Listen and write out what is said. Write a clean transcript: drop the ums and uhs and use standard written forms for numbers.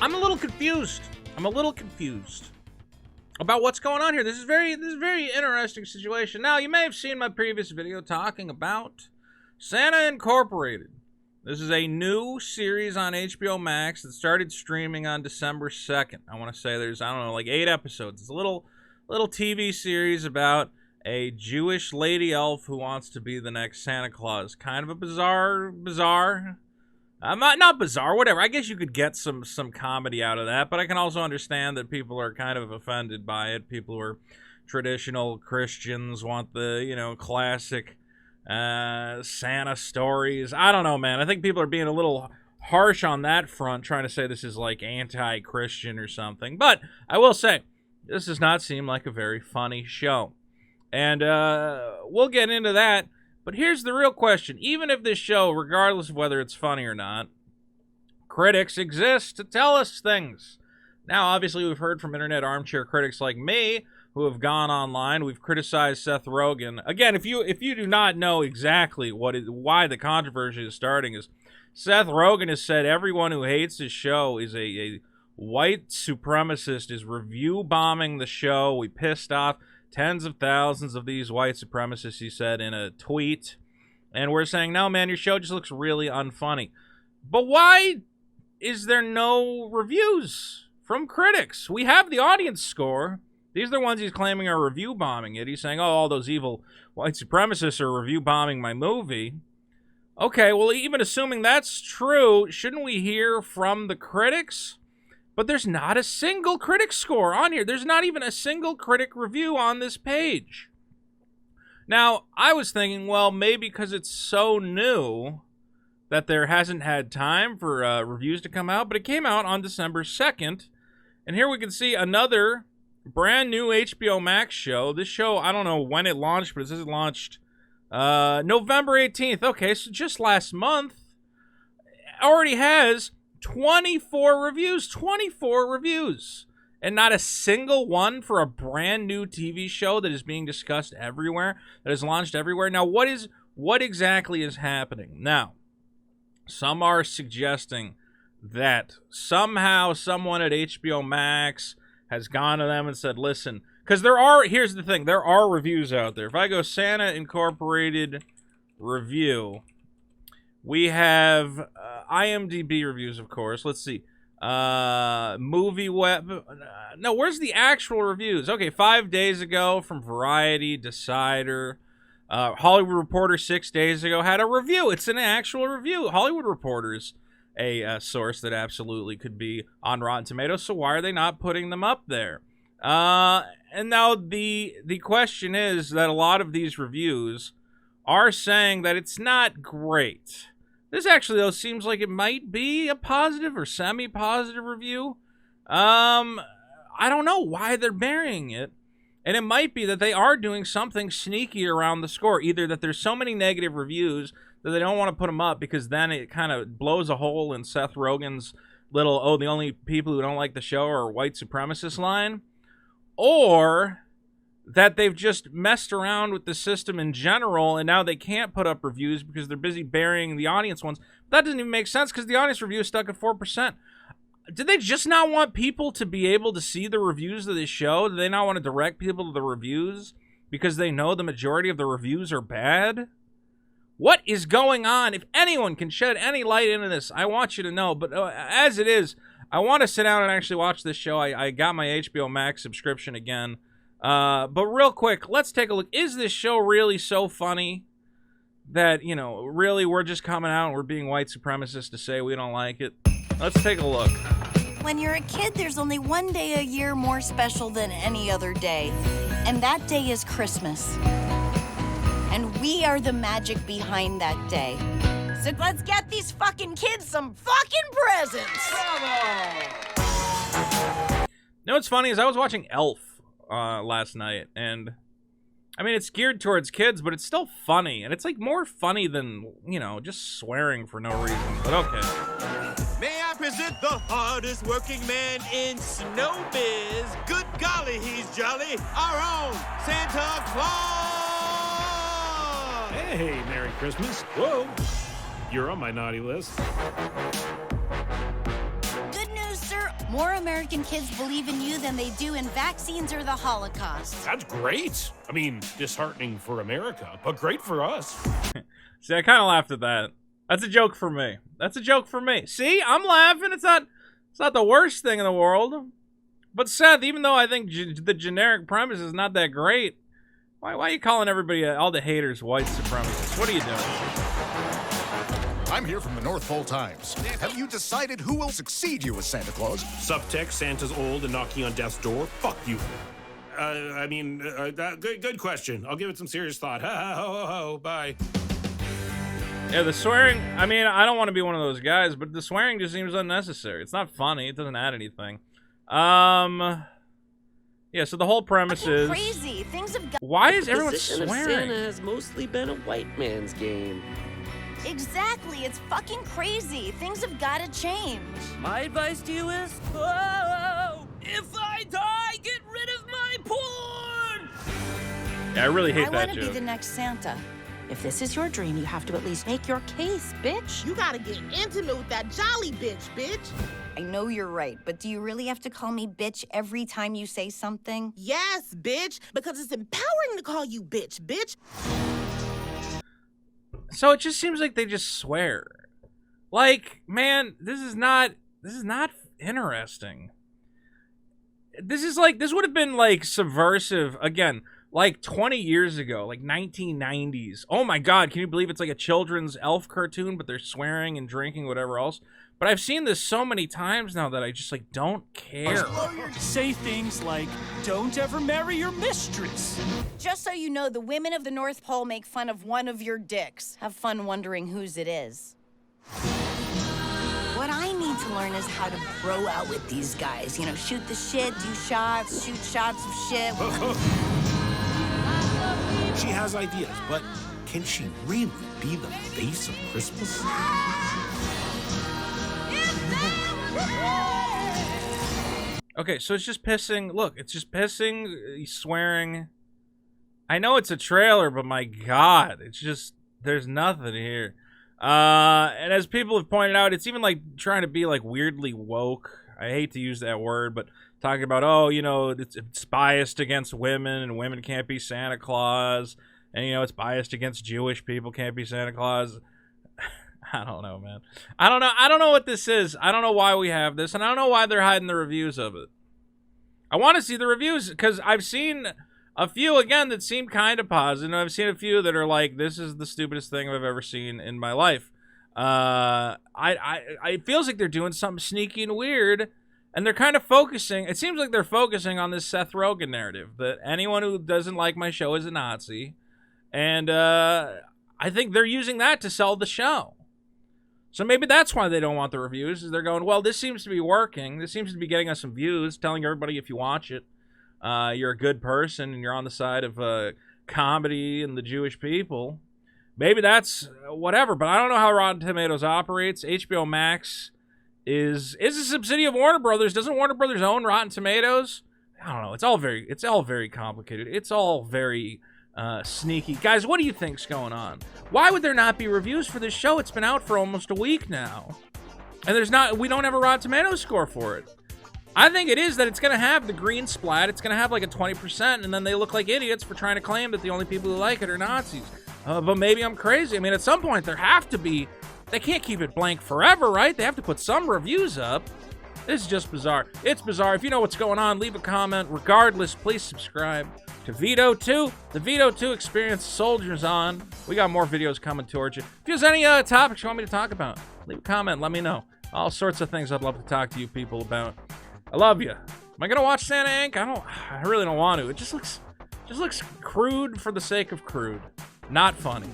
I'm a little confused. About what's going on here. This is very interesting situation. Now, you may have seen my previous video talking about Santa Incorporated. This is a new series on HBO Max that started streaming on December 2nd. I want to say there's, I don't know, like 8 episodes. It's a little TV series about a Jewish lady elf who wants to be the next Santa Claus. Kind of a bizarre. Not bizarre, whatever. I guess you could get some comedy out of that, but I can also understand that people are kind of offended by it. People who are traditional Christians want the, classic Santa stories. I don't know, man. I think people are being a little harsh on that front, trying to say this is like anti-Christian or something. But I will say, this does not seem like a very funny show. And we'll get into that. But here's the real question. Even if this show, regardless of whether it's funny or not, critics exist to tell us things. Now, obviously, we've heard from internet armchair critics like me who have gone online. We've criticized Seth Rogen. Again, if you do not know exactly why the controversy is starting, is Seth Rogen has said everyone who hates his show is a white supremacist, is review bombing the show. We pissed off tens of thousands of these white supremacists, he said in a tweet. And we're saying, no, man, your show just looks really unfunny. But why is there no reviews from critics? We have the audience score. These are the ones he's claiming are review bombing it. He's saying, oh, all those evil white supremacists are review bombing my movie. Okay, well, even assuming that's true, shouldn't we hear from the critics? But there's not a single critic score on here. There's not even a single critic review on this page. Now, I was thinking, well, maybe because it's so new that there hasn't had time for reviews to come out, but it came out on December 2nd. And here we can see another brand new HBO Max show. This show, I don't know when it launched, but it says it launched November 18th. Okay, so just last month. Already has 24 reviews, and not a single one for a brand new TV show that is being discussed everywhere, that is launched everywhere. Now, what exactly is happening? Now, some are suggesting that somehow someone at HBO Max has gone to them and said, listen, because here's the thing, there are reviews out there. If I go Santa Incorporated review, we have IMDb reviews, of course. Let's see. Movie Web. No, where's the actual reviews? Okay, 5 days ago from Variety, Decider. Hollywood Reporter 6 days ago had a review. It's an actual review. Hollywood Reporter's a source that absolutely could be on Rotten Tomatoes, so why are they not putting them up there? And now the question is that a lot of these reviews are saying that it's not great. This actually, though, seems like it might be a positive or semi-positive review. I don't know why they're burying it. And it might be that they are doing something sneaky around the score. Either that there's so many negative reviews that they don't want to put them up because then it kind of blows a hole in Seth Rogen's little, the only people who don't like the show are white supremacist line. Or that they've just messed around with the system in general, and now they can't put up reviews because they're busy burying the audience ones. That doesn't even make sense because the audience review is stuck at 4%. Did they just not want people to be able to see the reviews of this show? Do they not want to direct people to the reviews because they know the majority of the reviews are bad? What is going on? If anyone can shed any light into this, I want you to know. But as it is, I want to sit down and actually watch this show. I got my HBO Max subscription again. But real quick, let's take a look. Is this show really so funny that, really we're just coming out and we're being white supremacists to say we don't like it? Let's take a look. When you're a kid, there's only one day a year more special than any other day. And that day is Christmas. And we are the magic behind that day. So let's get these fucking kids some fucking presents! Bravo! You know what's funny is I was watching Elf last night, and I mean, it's geared towards kids, but it's still funny, and it's like more funny than, just swearing for no reason, but okay. May I present the hardest working man in snowbiz? Good golly, he's jolly, our own Santa Claus! Hey, Merry Christmas. Whoa, you're on my naughty list. Good news, sir. More American kids believe in you than they do in vaccines or the Holocaust. That's great. I mean, disheartening for America, but great for us. See, I kind of laughed at that. That's a joke for me. That's a joke for me. See, I'm laughing. It's not the worst thing in the world. But Seth, even though I think the generic premise is not that great, why are you calling everybody, all the haters, white supremacists? What are you doing? I'm here from the North Pole Times. Have you decided who will succeed you as Santa Claus? Subtext, Santa's old and knocking on death's door. Fuck you. Good question. I'll give it some serious thought. Ha ha ho ho ho. Bye. Yeah, the swearing, I mean, I don't want to be one of those guys, but the swearing just seems unnecessary. It's not funny. It doesn't add anything. Yeah, so the whole premise is... crazy. Things have got... Why is everyone Position of swearing? Santa has mostly been a white man's game. Exactly. It's fucking crazy. Things have got to change. My advice to you is, oh, if I die, get rid of my porn! Yeah, I really hate I that want to be joke. the next Santa. If this is your dream, you have to at least make your case, bitch. You gotta get intimate with that jolly bitch. I know you're right, but do you really have to call me bitch every time you say something? Yes, bitch, because it's empowering to call you bitch. So it just seems like they just swear. Like, man, this is not interesting. This would have been like subversive again, like 20 years ago, like 1990s. Oh my god, can you believe it's like a children's elf cartoon, but they're swearing and drinking, whatever else. But I've seen this so many times now that I just like don't care. Say things like, don't ever marry your mistress. Just so you know, the women of the North Pole make fun of one of your dicks. Have fun wondering whose it is. What I need to learn is how to bro out with these guys. You know, shoot the shit, do shots, shoot shots of shit. She has ideas, but can she really be the face of Christmas? Okay, so it's just pissing. Look, it's just pissing, swearing. I know it's a trailer, but my god, it's just, there's nothing here. And as people have pointed out, it's even like trying to be like weirdly woke. I hate to use that word, but talking about, oh, you know, it's biased against women and women can't be Santa Claus. And, you know, it's biased against Jewish people can't be Santa Claus. I don't know, man. I don't know what this is. I don't know why we have this, and I don't know why they're hiding the reviews of it. I want to see the reviews, because I've seen a few, again, that seem kind of positive. I've seen a few that are like, this is the stupidest thing I've ever seen in my life. It feels like they're doing something sneaky and weird, and they're kind of focusing, it seems like they're focusing on this Seth Rogen narrative, that anyone who doesn't like my show is a Nazi, and I think they're using that to sell the show. So maybe that's why they don't want the reviews, is they're going, well, this seems to be working. This seems to be getting us some views, telling everybody if you watch it, you're a good person and you're on the side of comedy and the Jewish people. Maybe that's whatever, but I don't know how Rotten Tomatoes operates. HBO Max is a subsidiary of Warner Brothers. Doesn't Warner Brothers own Rotten Tomatoes? I don't know. It's all very complicated. It's all very sneaky. Guys, what do you think's going on? Why would there not be reviews for this show? It's been out for almost a week now. And we don't have a Rotten Tomatoes score for it. I think it is that it's going to have the green splat. It's going to have like a 20%, and then they look like idiots for trying to claim that the only people who like it are Nazis. But maybe I'm crazy. I mean, at some point, there have to be... They can't keep it blank forever, right? They have to put some reviews up. This is just bizarre. It's bizarre. If you know what's going on, leave a comment. Regardless, please subscribe to Veto 2. The Veto 2 Experience Soldiers On. We got more videos coming towards you. If there's any topics you want me to talk about, leave a comment. Let me know. All sorts of things I'd love to talk to you people about. I love you. Am I gonna watch Santa Inc? I really don't want to. It just looks crude for the sake of crude. Not funny.